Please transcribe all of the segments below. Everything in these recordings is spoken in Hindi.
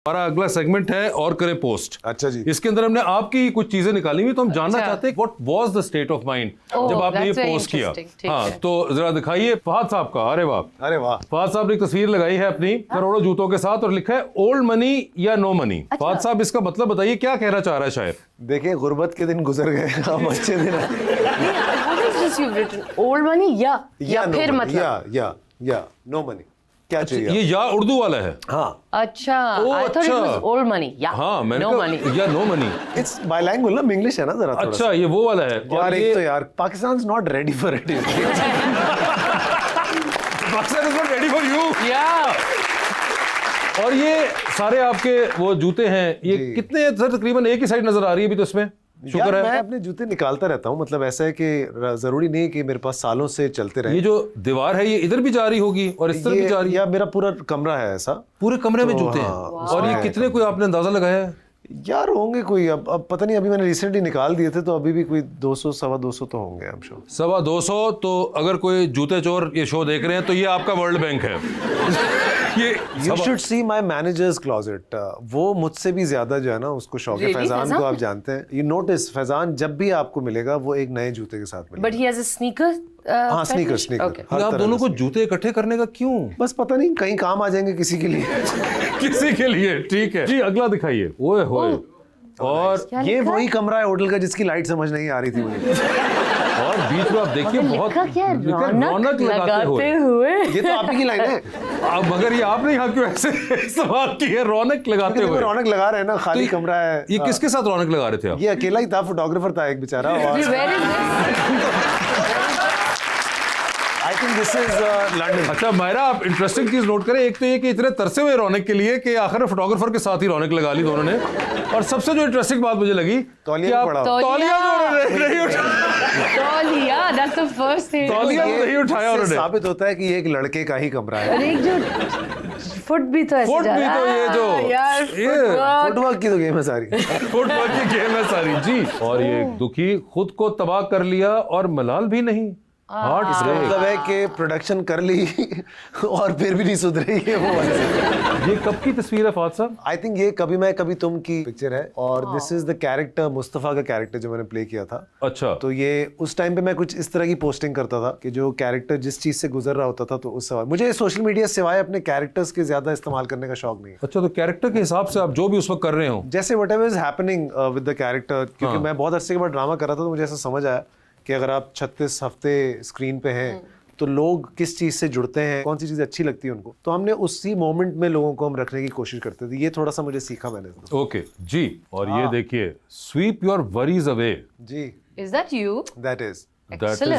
हमारा अगला सेगमेंट है और करें पोस्ट। अच्छा जी। इसके अंदर हमने आपकी कुछ चीजें निकाली हुई, तो हम जानना चाहते हैं what was the state of mind जब आपने ये पोस्ट किया। हाँ, तो जरा दिखाइए फहद साहब का। अरे वाह, अरे वाह। फहद साहब ने एक तस्वीर लगाई है अपनी करोड़ों जूतों के साथ और लिखा है ओल्ड मनी या नो मनी। फहद साहब, इसका मतलब बताइए, क्या कहना चाह रहा है शायर? देखिए, गुर्बत के दिन गुजर गए, अब अच्छे दिन ओल्ड मनी या फिर मतलब या नो मनी, क्या चाहिए? ये या उर्दू वाला है? हाँ। अच्छा, ओ, I thought it अच्छा। was old money या हाँ, मैंने no कहा money। या नो मनी। इट्स बाइलैंग्वेज ना, इंग्लिश है ना जरा थोड़ा अच्छा, ये वो वाला है। यार एक तो यार Pakistan is not ready for it. Pakistan is not ready for you. या और ये सारे आपके वो जूते हैं, ये कितने सर? तकरीबन एक ही साइड नजर आ रही है अभी तो इसमें। शुक्र है। मैं अपने जूते निकालता रहता हूँ, मतलब ऐसा है कि जरूरी नहीं है कि मेरे पास सालों से चलते रहे। ये जो दीवार है ये इधर भी जा रही होगी और इस तरफ भी जा रही है? या मेरा पूरा कमरा है ऐसा, पूरे कमरे में जूते हैं। हाँ, और ये कितने, कोई आपने अंदाजा लगाया है? यार होंगे कोई, अब पता नहीं, अभी मैंने रिसेंटली निकाल दिए थे तो अभी भी कोई 200 सवा 200 तो होंगे आई एम श्योर। 250। तो अगर कोई जूते चोर ये शो देख रहे हैं तो ये आपका वर्ल्ड बैंक है। ये you should see my managers closet. वो मुझसे भी ज्यादा जो है ना उसको शौक है। Really? फैजान को आप जानते हैं, यू नोटिस फैजान जब भी आपको मिलेगा वो एक नए जूते के साथ मिलेगा। But he has a sneaker. हाँ, स्नीकर Okay. हर आप तरह दोनों का को जूते इकट्ठे करने का क्यों? बस पता नहीं, कहीं काम आ जाएंगे किसी के लिए। किसी के लिए, ठीक है जी। अगला दिखाइए। ओए होए। और ये वही कमरा है होटल का जिसकी लाइट समझ नहीं आ रही थी मुझे। और बीच में आप देखिए बहुत लिखा है, रौनक लगाते हुए। ये तो आपकी लाइन है। अब मगर ये आपने यहाँ क्यों ऐसे सवाल किए? रौनक लगाते हुए। रौनक लगा रहे हैं ना, खाली तो कमरा है। ये किसके साथ रौनक लगा रहे थे आप? ये अकेला ही था, फोटोग्राफर था एक बेचारा। I think this is London. अच्छा मायरा, आप इंटरेस्टिंग चीज नोट करें। एक तो ये कि इतने तरसे हुए रौनक के लिए कि आखिर फोटोग्राफर के साथ ही रौनक लगा ली दोनों ने। और सबसे जो इंटरेस्टिंग बात मुझे लगी, तौलिया पड़ा। तौलिया नहीं उठाया। तौलिया, that's the first thing। तौलिया नहीं उठाया उन्होंने। साबित होता है कि ये एक लड़के का ही कमरा है। और एक जो फुट भी तो ऐसे फुट जा भी रहा तो ये जो यार, ये फुटवर्क की तो गेम है सारी। फुटवर्क की गेम है सारी जी। और ये दुखी खुद को तबाह कर लिया और मलाल भी नहीं। हार्ट मतलब है कि प्रोडक्शन कर ली और फिर भी नहीं सुधरे ये वो वाली। ये कब की तस्वीर है फहद साहब? आई थिंक ये कभी मैं कभी तुम की पिक्चर है और this is the character, Mustafa का कैरेक्टर जो मैंने प्ले किया था। अच्छा। तो ये उस टाइम पे मैं कुछ इस तरह की पोस्टिंग करता था कि जो कैरेक्टर जिस चीज से गुजर रहा होता था, तो उस सवाल मुझे सोशल मीडिया सिवाय अपने कैरेक्टर्स के ज्यादा इस्तेमाल करने का शौक नहीं है। अच्छा, तो कैरेक्टर के हिसाब से आप जो भी उस वक्त कर रहे हो, जैसे what ever is happening with the character, क्योंकि मैं बहुत अरसे के बाद ड्रामा कर रहा था तो मुझे ऐसा समझ आया कि अगर आप 36 हफ्ते स्क्रीन पे हैं तो लोग किस चीज से जुड़ते हैं, कौन सी चीज अच्छी लगती है उनको, तो हमने उसी मोमेंट में लोगों को हम रखने की कोशिश करते थे। ये थोड़ा सा मुझे सीखा मैंने। ओके जी। और ये देखिए, स्वीप योर वरीज अवे। जी, Is that you? That is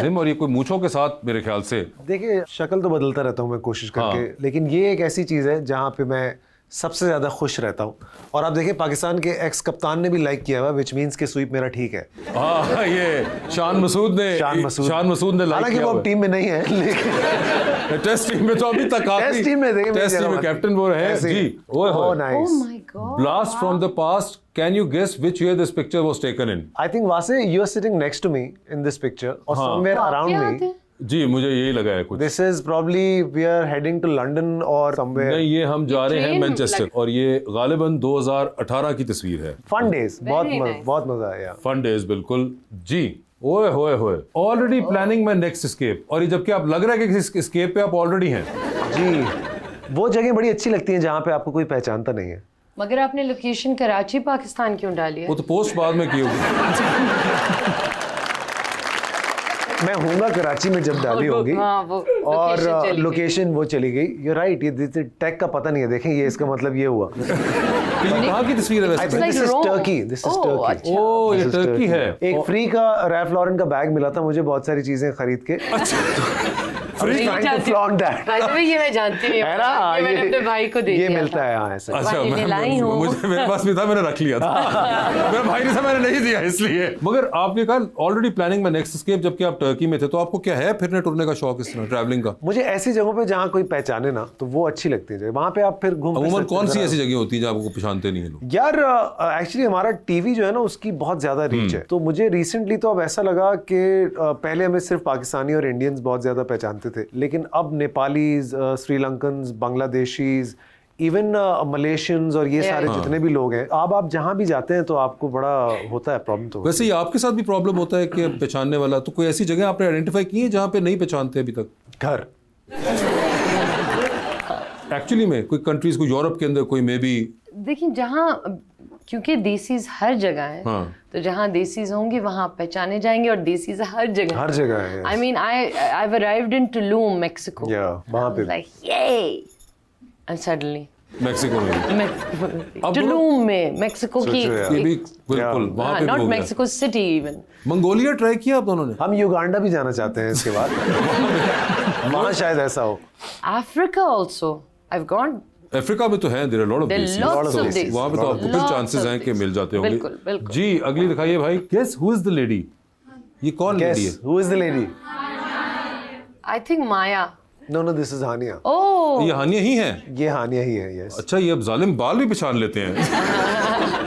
him. और ये कोई मूंछों के साथ मेरे ख्याल से। देखिए, शक्ल तो बदलता रहता हूँ मैं कोशिश करके, लेकिन ये एक ऐसी चीज है जहाँ पे मैं सबसे ज्यादा खुश रहता हूँ। और आप देखिए, पाकिस्तान के एक्स कप्तान ने भी लाइक किया हुआ, विच मींस के स्वीप मेरा ठीक है। हाँ, ये शान मसूद ने लाइक हालांकि किया। वो अब टीम में नहीं है, लेकिन टेस्ट टीम में तो अभी तक टेस्ट टीम में देखिए, टेस्ट टीम में कैप्टन वो है जी। ओए Oh nice. my God! Blast from the past, can you guess which year this picture was taken in? I think was, you are sitting next to me in this picture और समवेयर अराउंड मी। जी, मुझे यही लगा है कुछ। This is probably we are heading to London और समवेयर। नहीं, ये हम जा रहे हैं train मैनचेस्टर और ये गालिबन 2018 की तस्वीर है। Fun days, nice. बहुत मजा आया। फन डेज, बिल्कुल जी। ओए होए होए, already planning my next escape. और ये जबकि आप लग रहा है कि किसी एस्केप पे आप ऑलरेडी हैं जी। वो जगह बड़ी अच्छी लगती है जहाँ पे आपको कोई पहचानता नहीं है। मगर आपने लोकेशन कराची पाकिस्तान क्यों डाली है? वो तो पोस्ट बाद में की होगी। मैं हूँगा कराची में जब डाली होगी। हाँ, वो और location चली गई। लोकेशन वो चली गई। यू राइट, ये टैग का पता नहीं है। देखें, ये इसका मतलब ये हुआ। तो ये कहाँ की तस्वीर है आई वैसे? Think like this is Rome. Turkey. This is Oh, Turkey. अच्छा। ओ, ये टर्की है। एक फ्री का रैल्फ लॉरेन का बैग मिला था मुझे, बहुत सारी चीजें खरीद के। फ्री ये मैं जानती नहीं हूँ। है ना, ये मैंने अपने भाई को दे ये दिया मिलता था। है। हाँ, ऐसा। अच्छा, भाई ने लाई हूँ। मुझे मेरे पास भी था, मैंने रख लिया था। मेरे भाई ने था, मैंने नहीं दिया इसलिए। मगर आपने कहा ऑलरेडी प्लानिंग में नेक्स्ट एस्केप, जबकि आप टर्की में थे, तो आपको क्या है फिरने टुरने का शौक, इस तरह ट्रैवलिंग का? मुझे ऐसी जगहों पे जहाँ कोई पहचाने ना, तो वो अच्छी लगती है। वहाँ पे आप फिर घूम फिर अमूमन सकते कौन हैं सी जरा। ऐसी जगह होती है जहाँ आपको पहचानते नहीं है लोग? यार एक्चुअली हमारा टीवी जो है ना, उसकी बहुत ज्यादा रीच है। तो मुझे रिसेंटली तो अब ऐसा लगा कि पहले हमें सिर्फ पाकिस्तानी और इंडियंस बहुत ज्यादा पहचानते थे, लेकिन अब नेपालीज, श्रीलंकन्स, बांग्लादेशीज, इवन मलेशियंस और ये सारे जितने भी लोग हैं, आप जहाँ भी जाते हैं तो आपको बड़ा होता है प्रॉब्लम। तो वैसे ही आपके साथ भी प्रॉब्लम होता है कि पहचानने वाला, तो कोई ऐसी जगह आपने आइडेंटिफाई की है जहाँ पे नहीं पहचानते अभी तक? घर एक्चुअली में कोई कंट्रीज, कोई यूरोप के अंदर कोई मे बी, देखिए जहाँ, क्योंकि देसीज हर जगह है, हाँ। तो जहाँ देसीज होंगे वहाँ पहचाने जाएंगे, और देसीज हर जगह है। I mean, I've arrived in Tulum, Mexico. वहाँ पे Like, yay! And suddenly, Mexico में अब Tulum में, मेक्सिको की, ये भी बिल्कुल वहाँ पे भी not हो गया। Mexico City even. Mongolia try किया आप दोनों ने? हम युगांडा भी जाना चाहते हैं इसके बाद। वहाँ शायद ऐसा हो। Africa also, I've gone. Africa में तो है, there are lot of There are देसी, lots of देसी। वहाँ पे तो आपको फिर Lots चांसेस of हैं कि देसी। मिल जाते होंगे। बिल्कुल, बिल्कुल। जी अगली दिखाइए भाई। Guess who is the lady? ये कौन लेडी है? Guess who is the lady? I think Maya. No, this is Hania. Oh, ये हानिया ही है? ये हानिया ही है, yes। अच्छा, ये अब जालिम बाल भी पहचान लेते हैं।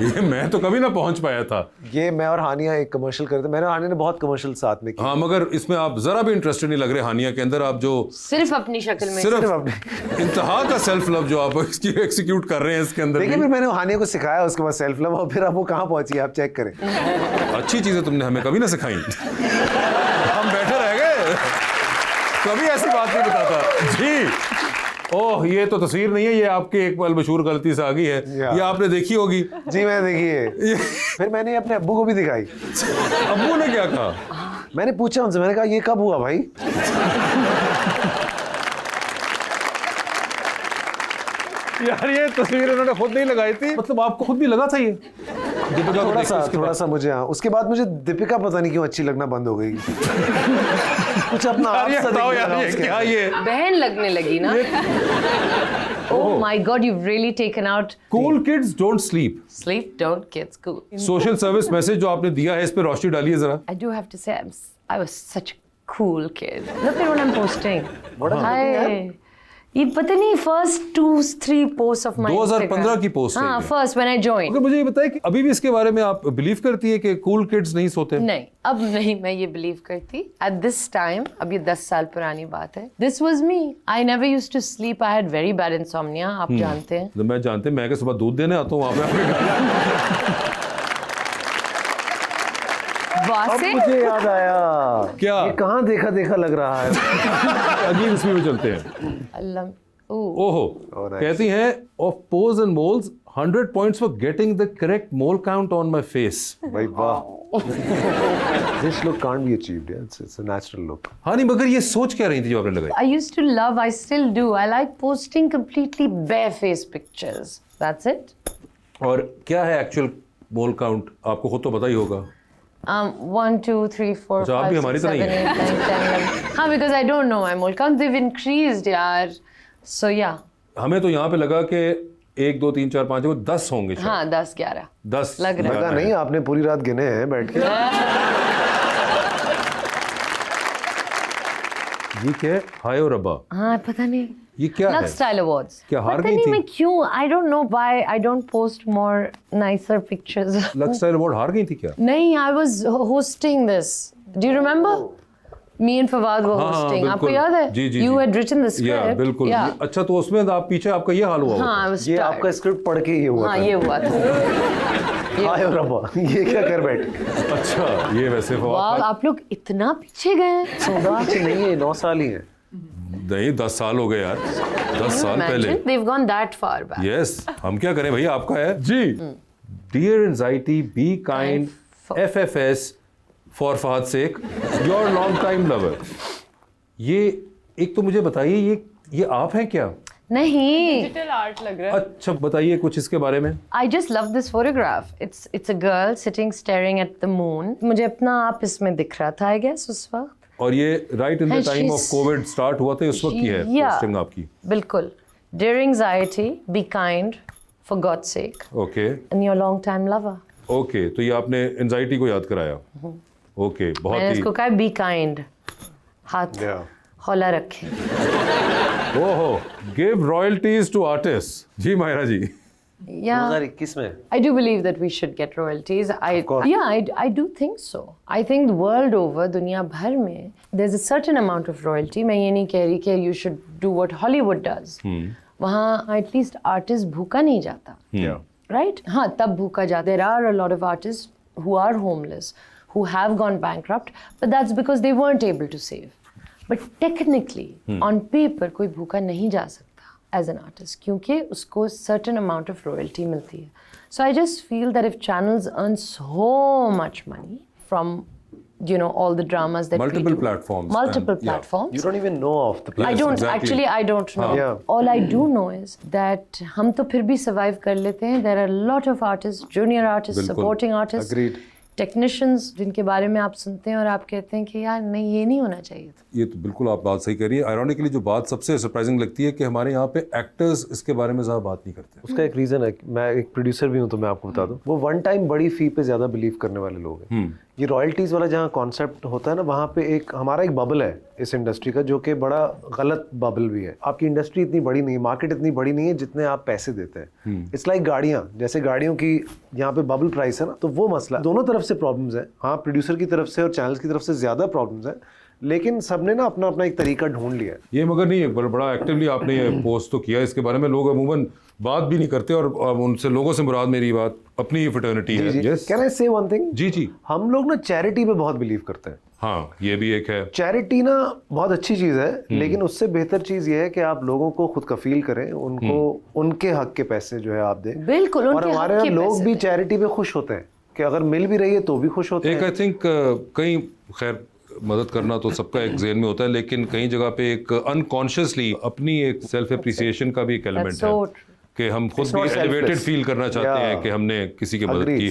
ये मैं तो कभी ना पहुंच पाया था। ये मैं और हानिया एक कमर्शियल करते, मैंने और हानिया ने बहुत कमर्शियल साथ में किया। हाँ, मगर इसमें आप जरा भी इंटरेस्टेड नहीं लग रहे हानिया के अंदर। आप जो सिर्फ अपनी शक्ल में। सिर्फ इंतहा का सेल्फ लव जो आप इसकी एक्सिक्यूट कर रहे हैं इसके अंदर देखिए, भी। फिर मैंने हानिया को सिखाया उसके बाद सेल्फ लव, और फिर अब वो कहाँ पहुंची है आप चेक करें। अच्छी चीजें तुमने हमें कभी ना सिखाई। हम बैठे रह गए, कभी ऐसी बात नहीं बताता जी। ओह, ये तो तस्वीर नहीं है, ये आपकी एक पल मशहूर गलती से आ गई है। ये आपने देखी होगी। जी मैंने देखी है। फिर मैंने अपने अब्बू को भी दिखाई। अब्बू ने क्या कहा? मैंने पूछा उनसे, मैंने कहा ये कब हुआ भाई? यार ये तस्वीर उन्होंने खुद नहीं लगाई थी, मतलब आपको खुद भी लगा था ये? दीपिका को देख के उसके थोड़ा बाद? सा मुझे, हाँ, उसके बाद मुझे दीपिका पता नहीं क्यों अच्छी लगना बंद हो गई। कुछ अपना आप यार ये सा बताओ दिखने यार, लगा ये उसके क्या अंदर। ये बहन लगने लगी ना। Oh my God, you've really taken out. Cool kids don't sleep. Sleep, don't kids, cool. Social service message जो आपने दिया है, इस पे रोशनी डालिए जरा। I do have to say, I was such a cool kid. Look at what I'm posting. Hi. ये पता नहीं first 2-3 posts of my 2015 की post है हाँ, ये। first when I joined. अगर मुझे ये बताए कि अभी भी इसके बारे में आप बिलीव करती है कि कूल किड्स नहीं सोते? नहीं, अब नहीं मैं ये बिलीव करती। At this time, अब ये 10 साल पुरानी बात है। This was me. I never used to sleep. I had very bad insomnia. आप जानते हैं। तो मैं जानते हैं, मैं के सुबह दूध देने आता हूँ वहाँ पे आपके घर। अब मुझे याद आया। क्या? ये कहाँ देखा देखा लग रहा है। अगली तस्वीर में चलते हैं। अल्लाह, ओह, ओहो, Oh, nice. कहती हैं of pose and moles 100 points for getting the correct mole count on my face। भाई वाह। This look can't be achieved. Yeah? It's a natural look. हाँ नहीं, मगर ये सोच क्या रही थी जो आपने लगाई? I used to love, I still do. I like posting completely bare-faced pictures. That's it. और क्या है एक्चुअल मोल काउंट? आपको खुद तो पता ही होगा। 1, 2, 3, 4, अच्छा, आप 5, भी 6, हमारी 7, तरह 8, ही 9, 10, 11. हाँ, because I don't know my mole count. They've increased, यार. So yeah. हमें तो यहाँ पे लगा कि 1, 2, 3, 4, 5 वो 10 होंगे शायद। हाँ, 10, 11. 10 लग रहा है। लगा नहीं, आपने पूरी रात गिने हैं बैठ के। ये क्या है? हाय और रब्बा, हाँ, पता नहीं. ये क्या है? Lux Style Awards. क्या हार पता गई नहीं थी? मैं क्यों? I don't know why I don't post more nicer pictures. Lux style award हार गई थी क्या? नहीं, I was hosting this. Do you remember? Me and Fawad were हाँ, hosting. आपको बिल्कुल। याद है? जी, जी, You ji. had written the script. या बिल्कुल। Yeah. अच्छा, तो उसमें आप पीछे आपका ये हाल हुआ हाँ, I होगा। was ये tired. आपका स्क्रिप्ट पढ़ के ये हुआ हाँ, था। ये हुआ था. हाय और रब्बा, ये क्या कर बैठे? अच्छा, ये वैसे वाह, फवाद आप लोग इतना पीछे गए हैं. 14 नहीं है, 9 साल ही है। नहीं, 10 साल हो गए यार, 10 साल पहले। Imagine they've gone that far back. Yes, हम क्या करें भैया, आपका है जी। Dear anxiety, be kind, FFS for Fahad Shaikh, your long time lover. ये एक तो मुझे बताइए, ये आप हैं क्या? नहीं. डिजिटल आर्ट लग रहा है। अच्छा, बताइए कुछ इसके बारे में। I just love this photograph. It's a girl sitting staring at the moon. मुझे अपना आप इसमें दिख रहा था, I guess, उस वक्त. और ये right in the And time of she's- Covid start हुआ था, उस वक्त की है Yeah. पोस्टिंग आपकी। बिल्कुल. Dear anxiety, be kind, for God's sake, okay and your long time lover. Okay, तो ये आपने एंजाइटी को याद कराया। ओके, बहुत मैंने ही। इसको कहा be kind. हाथ हौला रखें. ओहो, गिव रॉयल्टीज टू आर्टिस्ट। जी मायरा जी। Yeah. 2021 में I do believe that we should get royalties. course. I do think so. I think the world over, दुनिया भर में, there's a certain amount of royalty. मैं ये नहीं कह रही कि you should do what Hollywood does. वहाँ एटलीस्ट आर्टिस्ट भूखा नहीं जाता, राइट? हाँ, तब भूखा जाता. There are a lot of artists who are homeless, who have gone bankrupt, but that's because they weren't able to save. But technically, on paper, कोई भूखा नहीं जा सकता as an artist, क्योंकि उसको certain amount of royalty मिलती है. So I just feel that if channels earn so much money from, you know, all the dramas that Multiple we do, platforms multiple and- yeah. platforms. You don't even know of the Yes, platform. I don't exactly. actually. I don't know. Yeah. All I do know is that हम तो फिर भी survive कर लेते हैं. There are a lot of artists, junior artists, बिल्कुल. supporting artists, Agreed. technicians, जिनके बारे में आप सुनते हैं और आप कहते हैं कि यार नहीं, ये नहीं होना चाहिए था. ये तो बिल्कुल आप बात सही कह रही है. आयरॉनिकली जो बात सबसे सरप्राइजिंग लगती है कि हमारे यहाँ पे एक्टर्स इसके बारे में ज़्यादा बात नहीं करते. उसका एक रीजन है, मैं एक प्रोड्यूसर भी हूँ तो मैं आपको बता दूं, वो वन टाइम बड़ी फी पे ज्यादा बिलीव करने वाले लोग हैं. ये रॉयल्टीज वाला जहाँ कॉन्सेप्ट होता है ना, वहाँ पे एक हमारा एक बबल है इस इंडस्ट्री का, जो कि बड़ा गलत बबल भी है. आपकी इंडस्ट्री इतनी बड़ी नहीं है, मार्केट इतनी बड़ी नहीं है जितने आप पैसे देते हैं. इट्स लाइक गाड़ियाँ, जैसे गाड़ियों की यहाँ पे बबल प्राइस है ना, तो वो मसला दोनों तरफ से प्रॉब्लम्स है. हाँ, प्रोड्यूसर की तरफ से और चैनल्स की तरफ से ज्यादा प्रॉब्लम्स है, लेकिन सबने ना अपना अपना एक तरीका ढूंढ लिया है. ये मगर नहीं है, बड़ा एक्टिवली आपने ये पोस्ट तो किया. इसके बारे में लोग अमूमन बात भी नहीं करते और उनसे लोगों से मुराद मेरी बात अपनी फ्रेटर्निटी है. Yes? कैन आई से वन थिंग? जी जी. हम लोग ना चैरिटी पे बहुत बिलीव करते हैं. हाँ, ये भी एक है. चैरिटी ना बहुत अच्छी चीज़ है, लेकिन उससे बेहतर चीज़ ये है कि आप लोगों को खुद कफील करें, उनको उनके हक के पैसे जो है आप दें. बिल्कुल, और उनके हमारे हक के यहाँ लोग पैसे भी दें. चैरिटी पे खुश होते हैं कि अगर मिल भी रही है तो भी खुश होते एक हैं. आई थिंक कहीं खैर मदद करना तो सबका एक जेन में होता है, लेकिन कई जगह पे एक अनकॉन्शियसली अपनी एक सेल्फ एप्रिसिएशन का भी एक एलिमेंट That's है so true. कि हम खुद It's भी not एलिवेटेड selfless. फील करना चाहते हैं Yeah. कि हमने किसी की मदद Agreed. की.